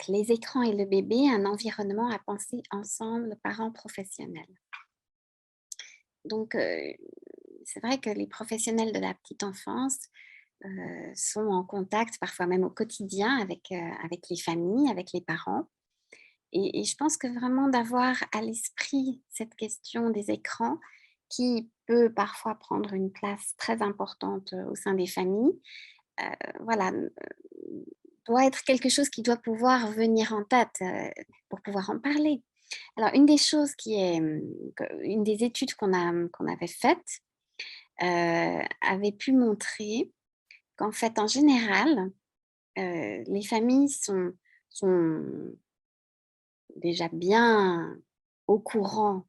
Donc, les écrans et le bébé, un environnement à penser ensemble, parents professionnels. Donc, c'est vrai que les professionnels de la petite enfance sont en contact, parfois même au quotidien, avec les familles, avec les parents. Et je pense que vraiment d'avoir à l'esprit cette question des écrans qui peut parfois prendre une place très importante au sein des familles, voilà, doit être quelque chose qui doit pouvoir venir en tête pour pouvoir en parler. Alors, une des choses qui est, une des études qu'on avait faites avait pu montrer qu'en fait, en général, les familles sont déjà bien au courant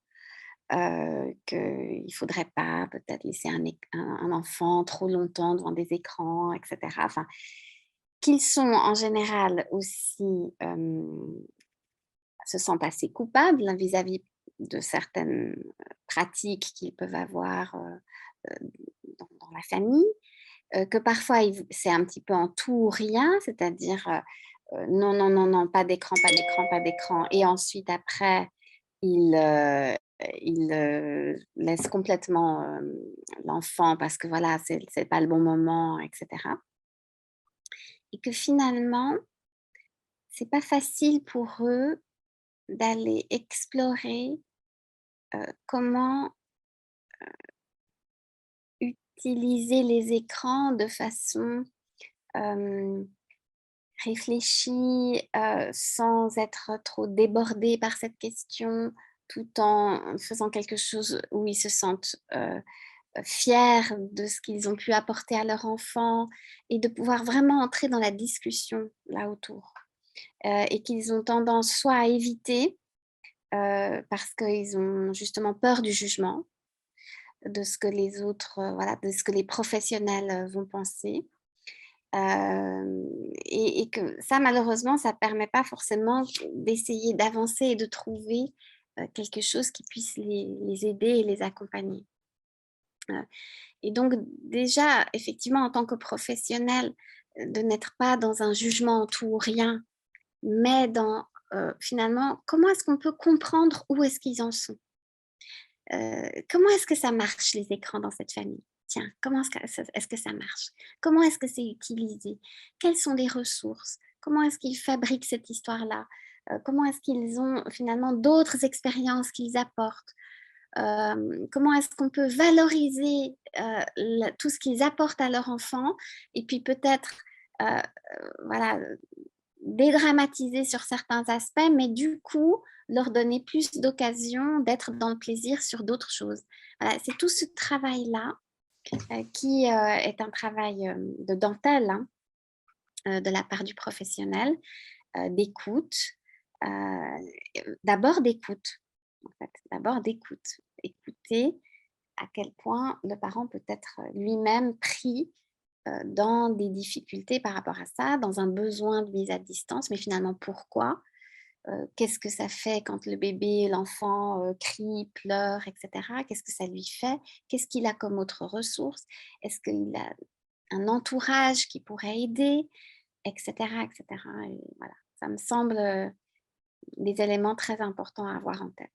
qu'il ne faudrait pas peut-être laisser un enfant trop longtemps devant des écrans, et cetera. Enfin, qu'ils sont en général aussi, se sentent assez coupables vis-à-vis de certaines pratiques qu'ils peuvent avoir dans la famille, que parfois c'est un petit peu en tout ou rien, c'est-à-dire non, non, non, non, pas d'écran, pas d'écran, pas d'écran. Et ensuite, après, ils laissent complètement l'enfant parce que voilà, c'est pas le bon moment, etc. Et que finalement, c'est pas facile pour eux d'aller explorer comment utiliser les écrans de façon euh, réfléchie, sans être trop débordés par cette question, tout en faisant quelque chose où ils se sentent fiers de ce qu'ils ont pu apporter à leur enfant et de pouvoir vraiment entrer dans la discussion là autour. Et qu'ils ont tendance soit à éviter parce qu'ils ont justement peur du jugement, de ce que les autres, voilà, de ce que les professionnels vont penser. Et que ça, malheureusement, ça ne permet pas forcément d'essayer d'avancer et de trouver quelque chose qui puisse les aider et les accompagner. Euh, et donc, déjà, effectivement, en tant que professionnel, de n'être pas dans un jugement en tout ou rien, mais dans finalement, comment est-ce qu'on peut comprendre où est-ce qu'ils en sont? Comment est-ce que ça marche les écrans dans cette famille? Tiens, comment est-ce que ça marche? Comment est-ce que c'est utilisé? Quelles sont les ressources? Comment est-ce qu'ils fabriquent cette histoire-là? Comment est-ce qu'ils ont finalement d'autres expériences qu'ils apportent? Comment est-ce qu'on peut valoriser tout ce qu'ils apportent à leur enfant et puis peut-être voilà, dédramatiser sur certains aspects, mais du coup, leur donner plus d'occasions d'être dans le plaisir sur d'autres choses. Voilà, c'est tout ce travail-là qui est un travail de dentelle hein, de la part du professionnel, d'écoute, d'abord d'écoute, en fait, d'abord d'écoute. Écouter à quel point le parent peut être lui-même pris dans des difficultés par rapport à ça, dans un besoin de mise à distance, mais finalement pourquoi? Qu'est-ce que ça fait quand le bébé, l'enfant crie, pleure, et cetera? Qu'est-ce que ça lui fait? Qu'est-ce qu'il a comme autre ressource? Est-ce qu'il a un entourage qui pourrait aider? Et cetera, et cetera et voilà, ça me semble des éléments très importants à avoir en tête.